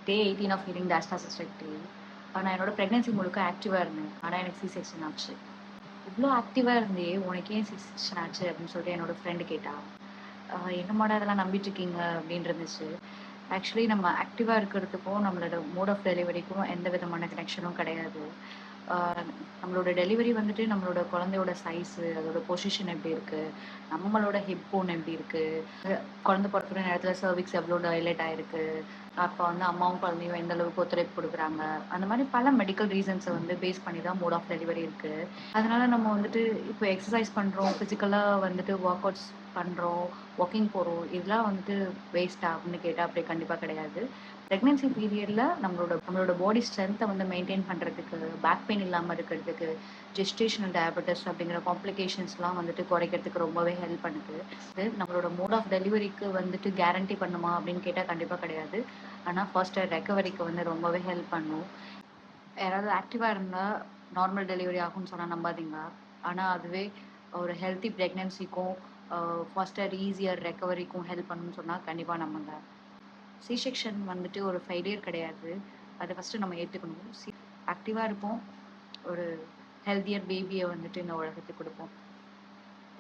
Day 18 of healing த அஸ்ட்ராசிஸ்டெக் டே. நான் என்னோட pregnancy முழுக்க ஆக்டிவாக இருந்தேன். ஆனால் எனக்கு சி செக்ஷன் ஆச்சு. இவ்வளோ ஆக்டிவாக இருந்தே உனக்கு ஏன் சி செக்ஷன் ஆச்சு அப்படின்னு சொல்லிட்டு என்னோட ஃப்ரெண்டு கேட்டா. என்னமாடா அதெல்லாம் நம்பிட்டு இருக்கீங்க அப்படின்னு இருந்துச்சு. ஆக்சுவலி நம்ம ஆக்டிவாக இருக்கிறதுக்கும் நம்மளோட மோட் ஆஃப் டெலிவரிக்கும் எந்த விதமான கனெக்ஷனும் கிடையாது. நம்மளோட டெலிவரி வந்துட்டு நம்மளோட குழந்தையோட சைஸு, அதோட பொசிஷன் எப்படி இருக்குது, நம்மளோட ஹிப் போன் எப்படி இருக்குது, குழந்தை பிறக்கிற நேரத்தில் சர்விக்ஸ் எவ்வளோ டைலேட் ஆகிருக்கு, அப்போ வந்து அம்மாவும் குழந்தையும் எந்த அளவுக்கு ஒத்துழைப்பு கொடுக்குறாங்க, அந்த மாதிரி பல மெடிக்கல் ரீசன்ஸை வந்து பேஸ் பண்ணி தான் மோட் ஆஃப் டெலிவரி இருக்குது. அதனால நம்ம வந்துட்டு இப்போ எக்ஸசைஸ் பண்ணுறோம், ஃபிசிக்கலாக வந்துட்டு ஒர்க் அவுட்ஸ் பண்ணுறோம், வாக்கிங் போகிறோம், இதெல்லாம் வந்துட்டு வேஸ்ட்டா அப்படின்னு கேட்டால் அப்படி கண்டிப்பாக கிடையாது. ப்ரெக்னென்சி பீரியடில் நம்மளோட பாடி ஸ்ட்ரென்த்தை வந்து மெயின்டைன் பண்ணுறதுக்கு, பேக் பெயின் இல்லாமல் இருக்கிறதுக்கு, ஜெஸ்டேஷனல் டயபெட்டிஸ் அப்படிங்கிற காம்ப்ளிகேஷன்ஸ்லாம் வந்துட்டு குறைக்கிறதுக்கு ரொம்பவே ஹெல்ப் பண்ணுது. இது நம்மளோட மோட் ஆஃப் டெலிவரிக்கு வந்துட்டு கேரண்டி பண்ணுமா அப்படின்னு கேட்டால் கண்டிப்பாக கிடையாது. ஆனால் ஃபர்ஸ்ட் ரெக்கவரிக்கு வந்து ரொம்பவே ஹெல்ப் பண்ணும். யாராவது ஆக்டிவாக இருந்தால் நார்மல் டெலிவரி ஆகும்னு சொன்னால் நம்பாதீங்க. ஆனால் அதுவே ஒரு ஹெல்த்தி ப்ரெக்னென்சிக்கும் ஃபர்ஸ்ட் ஈஸியர் ரெக்கவரிக்கும் ஹெல்ப் பண்ணணும்னு சொன்னால் கண்டிப்பாக நம்புங்க. சி செக்ஷன் வந்துட்டு ஒரு ஃபெயிலியர் கிடையாது. அதை ஃபஸ்ட்டு நம்ம ஏற்றுக்கணும். ஆக்டிவாக இருப்போம், ஒரு ஹெல்த்தியர் பேபியை வந்துட்டு இந்த உலகத்துக்கு கொடுப்போம்.